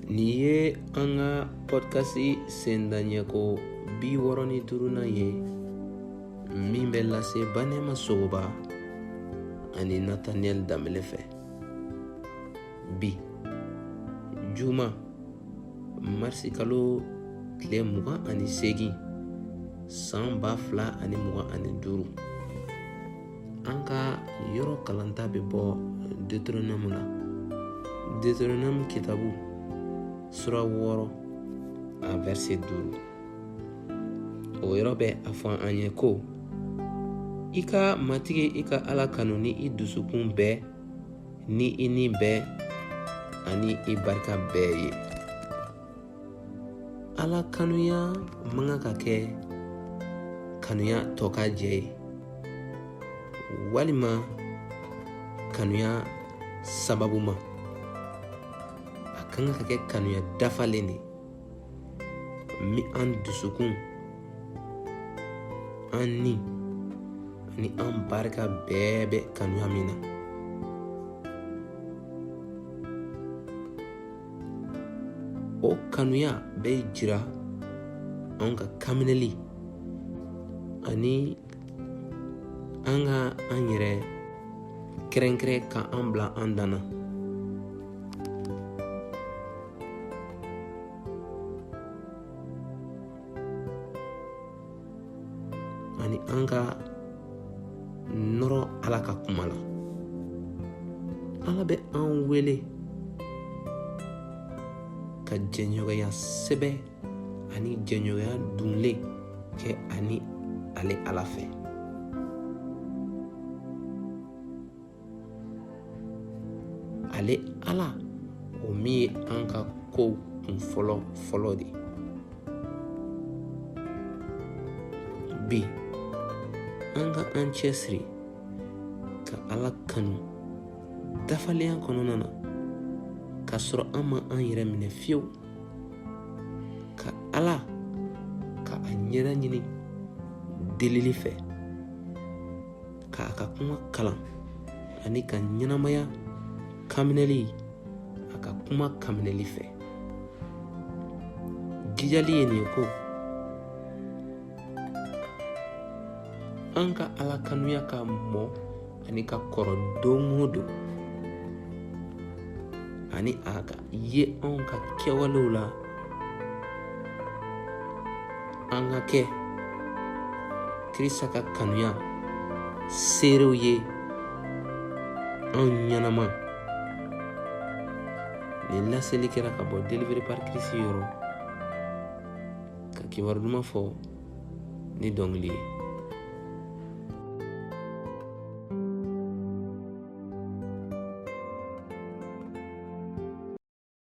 Nin ye an ka podcast sendaɲɛko 65 ye min bɛ lase Banɛma Sogoba ani Nathaniel Danbele fɛ. Bi juma marisi kalo tile 28 san 2025 an ka yɔrɔ kalanta bɛ bɔ Deutéronome la. Deutéronome kitabu sura 6 a verset 5. O yɔrɔ bɛ a fɔ an ye ko i ka matigi i ka Ala kanu ni i dusukun bɛɛ ni i ni bɛɛ ani i barika bɛɛ ye. Ala kanuya man ka kɛ kanuya tɔ ka jɛ ye walima kanuya sababu ma. A kan ka kɛ kanuya dafalen de min an dusukun, an ni ani an barika bɛɛ bɛ kanuya min na. O kanuya bɛ jira an ka kaminɛli ani an ka an yɛrɛ kɛrɛnkɛrɛn ka an bila an danna. Ani an ka nɔrɔ Ala ka kuma la. Ala bɛ an wele ka jɛɲɔgɔnya sɛbɛn ani jɛɲɔgɔnya dunlen kɛ ani ale Ala fɛ. Ale Ala o min ye an ka kow kun fɔlɔ de. Bi an ka an cɛsiri ka Ala kanu dafalenya kɔnɔna na ka sɔrɔ an ma an yɛrɛ minɛ fiyewu. Ka Ala ka a ɲɛda ɲini delili fɛ, ka a ka kuma kalan ani ka ɲɛnamaya kaminɛli a ka kuma kaminɛli fɛ. Jijali ye nin ye ko an ka Ala kanuya ka mɔ ani ka kɔrɔ don o don, ani a ka ye anw ka kɛwalew la. An ka kɛ Kirista ka kanuya seerew ye anw ɲɛnama. Nin laseli kɛra ka bɔ Delivery par Christ yɔrɔ ka kibaru duman fɔ ni dɔnkili ye.